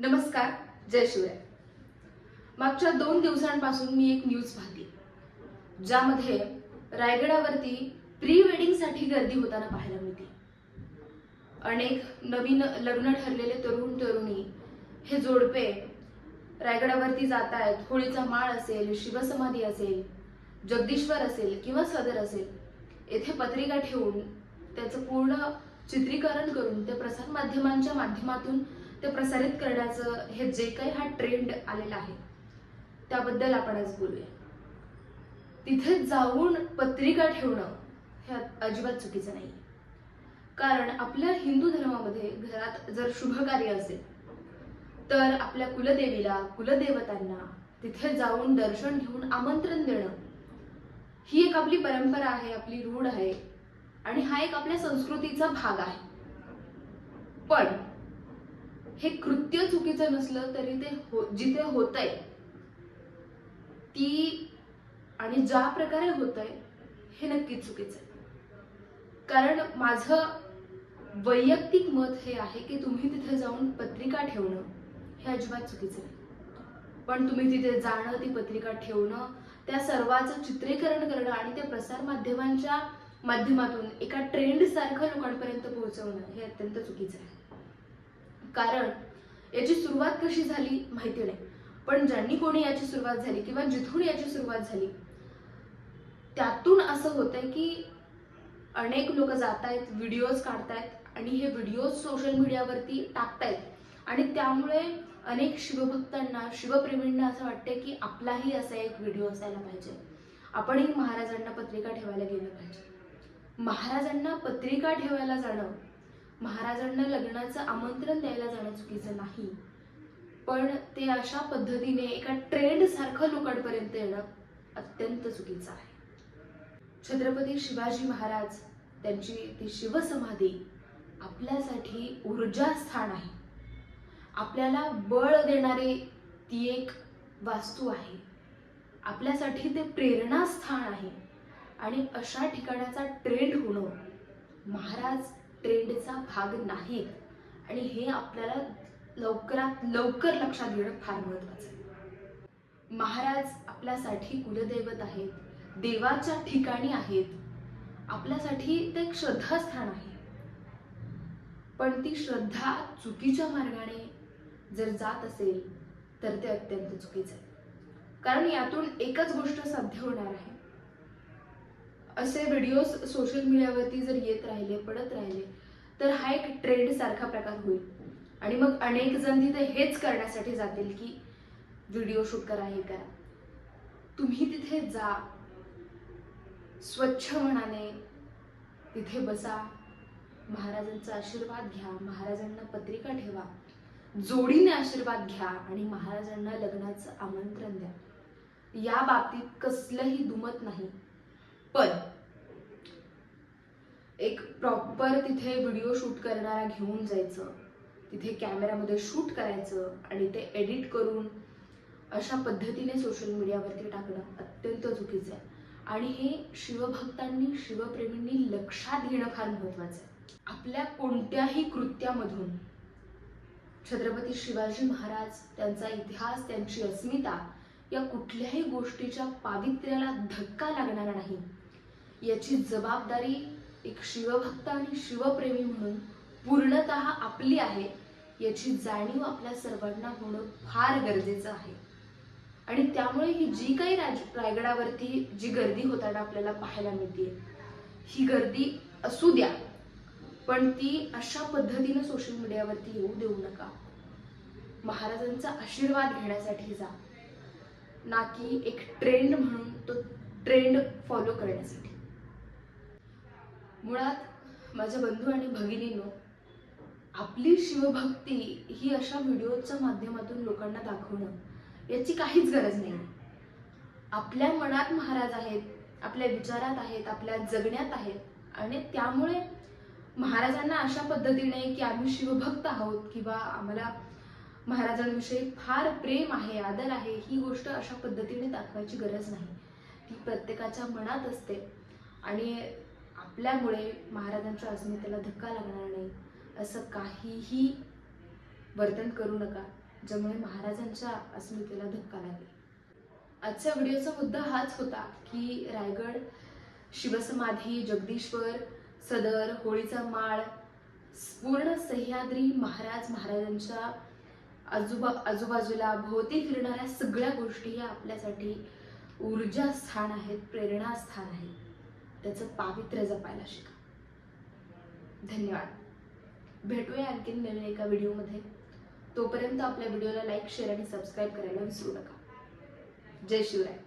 नमस्कार, जय शिवराय. मागच्या 2 दिवसांपासून मी एक न्यूज पाहिली, ज्यामध्ये रायगडावरती प्री वेडिंगसाठी गर्दी होताना पाहायला मिळते. अनेक नवीन लग्न ठरलेले तरुण तरुणी हे जोडपे रायगडावरती जात आहेत. होळीचा माळ असेल, शिवसमाधी असेल, जगदीश्वर असेल किंवा सदर असेल, येथे पत्रिका ठेवून त्याचं पूर्ण चित्रीकरण करून ते प्रसार माध्यमांच्या माध्यमातून ते प्रसारित करण्याचं हे जे काही हा ट्रेंड आलेला आहे त्याबद्दल आपण आज बोलूया. तिथे जाऊन पत्रिका ठेवणं हे अजिबात चुकीचं नाही. कारण आपल्या हिंदू धर्मामध्ये घरात जर शुभ कार्य असेल तर आपल्या कुलदेवीला, कुलदेवतांना तिथे जाऊन दर्शन घेऊन आमंत्रण देणं ही एक आपली परंपरा आहे, आपली रूढ आहे आणि हा एक आपल्या संस्कृतीचा भाग आहे. पण हे कृत्य चुकीचं नसलं तरी ते जिथे होतंय ती आणि ज्या प्रकारे होतंय हे नक्कीच चुकीचं आहे. कारण माझं वैयक्तिक मत हे आहे की तुम्ही तिथे जाऊन पत्रिका ठेवणं हे अजिबात चुकीचं नाही. पण तुम्ही तिथे जाणं, ती पत्रिका ठेवणं, त्या सर्वाचं चित्रीकरण करणं आणि ते प्रसार माध्यमांच्या माध्यमातून एका ट्रेंड सारखं लोकांपर्यंत पोहोचवणं हे अत्यंत चुकीचं आहे. कारण याची सुरुवात कशी झाली माहिती नाही, पण ज्यांनी कोणी याची सुरुवात झाली किंवा जिथून याची सुरुवात झाली त्यातून असं होतंय की अनेक लोक जात आहेत, व्हिडिओज काढतायत आणि हे व्हिडिओज सोशल मीडियावरती टाकतायत आणि त्यामुळे अनेक शिवभक्तांना, शिवप्रेमींना असं वाटतंय की आपलाही असा एक व्हिडिओ असायला पाहिजे, आपणही महाराजांना पत्रिका ठेवायला गेलं पाहिजे. महाराजांना पत्रिका ठेवायला जाणं, महाराजांना लग्नाचं आमंत्रण द्यायला जाणं चुकीचं नाही, पण ते अशा पद्धतीने एका ट्रेंड सारखं लोकांपर्यंत येणं अत्यंत चुकीचं आहे. छत्रपती शिवाजी महाराज त्यांची ती शिवसमाधी आपल्यासाठी ऊर्जा स्थान आहे, आपल्याला बळ देणारी ती एक वास्तू आहे, आपल्यासाठी ते प्रेरणास्थान आहे आणि अशा ठिकाणाचा ट्रेंड होणं, महाराज ट्रेंडचा भाग नाहीत आणि हे आपल्याला लवकरात लवकर लक्षात घेणं फार महत्त्वाचं आहे. महाराज आपल्यासाठी कुलदैवत आहेत, देवाच्या ठिकाणी आहेत, आपल्यासाठी ते एक श्रद्धास्थान आहे. पण ती श्रद्धा चुकीच्या मार्गाने जर जात असेल तर ते अत्यंत चुकीचं आहे. कारण यातून एकच गोष्ट साध्य होणार आहे, असे व्हिडिओज सोशल मीडियावरती जर येत राहिले, पडत राहिले तर हा एक ट्रेंड सारखा प्रकार होईल आणि मग अनेक जण तिथे हेच करण्यासाठी जातील की व्हिडिओ शूट करा, हे करा. तुम्ही तिथे जा, स्वच्छ मनाने तिथे बसा, महाराजांचा आशीर्वाद घ्या, महाराजांना पत्रिका ठेवा, जोडीने आशीर्वाद घ्या आणि महाराजांना लग्नाचं आमंत्रण द्या. या बाबतीत कसलंही दुमत नाही. पण एक प्रॉपर तिथे व्हिडिओ शूट करणारा घेऊन जायचं, तिथे कॅमेरामध्ये शूट करायचं आणि ते एडिट करून अशा पद्धतीने सोशल मीडियावरती टाकणं अत्यंत चुकीचं आहे आणि हे शिवभक्तांनी, शिवप्रेमींनी लक्षात घेणं फार महत्त्वाचं आहे. आपल्या कोणत्याही कृत्यामधून छत्रपती शिवाजी महाराज, त्यांचा इतिहास, त्यांची अस्मिता या कुठल्याही गोष्टीच्या पावित्र्याला धक्का लागणार नाही याची जबाबदारी एक शिवभक्त आणि शिवप्रेमी म्हणून पूर्णतः आपली आहे, याची जाणीव आपल्या सर्वांना होणं फार गरजेचं आहे. आणि त्यामुळे ही जी काही रायगडावरती जी गर्दी होताना आपल्याला पाहायला मिळते, ही गर्दी असू द्या, पण ती अशा पद्धतीने सोशल मीडियावरती येऊ देऊ नका. महाराजांचा आशीर्वाद घेण्यासाठी जा, ना की एक ट्रेंड म्हणून तो ट्रेंड फॉलो करण्यासाठी. मुळात माझ्या बंधू आणि भगिनींनो, आपली शिवभक्ती ही अशा व्हिडिओच्या माध्यमातून लोकांना दाखवणं याची काहीच गरज नाही. आपल्या मनात महाराज आहेत, आपल्या विचारात आहेत, आपल्या जगण्यात आहेत आणि त्यामुळे महाराजांना अशा पद्धतीने की आम्ही शिवभक्त आहोत किंवा आम्हाला महाराजांविषयी फार प्रेम आहे, आदर आहे, ही गोष्ट अशा पद्धतीने दाखवायची गरज नाही. ती प्रत्येकाच्या मनात असते आणि आपल्यामुळे महाराजांच्या अस्मितेला धक्का लागणार नाही असं काहीही वर्तन करू नका. ज्यामुळे महाराजांच्या अस्मितेला धक्का लागेल. आजच्या व्हिडिओचा मुद्दा हाच होता की रायगड, शिवसमाधी, जगदीश्वर, सदर, होळीचा माळ, पूर्ण सह्याद्री महाराजांच्या आजूबाजूला भोवती फिरणाऱ्या सगळ्या गोष्टी ह्या आपल्यासाठी ऊर्जा स्थान आहेत, प्रेरणा स्थान आहे. त्याचं पावित्र्य जपायला शिका. धन्यवाद. भेटूया आणखीन नवीन एका व्हिडिओमध्ये. तोपर्यंत आपल्या व्हिडिओला लाईक, शेअर आणि सबस्क्राईब करायला विसरू नका. जय शिवराय.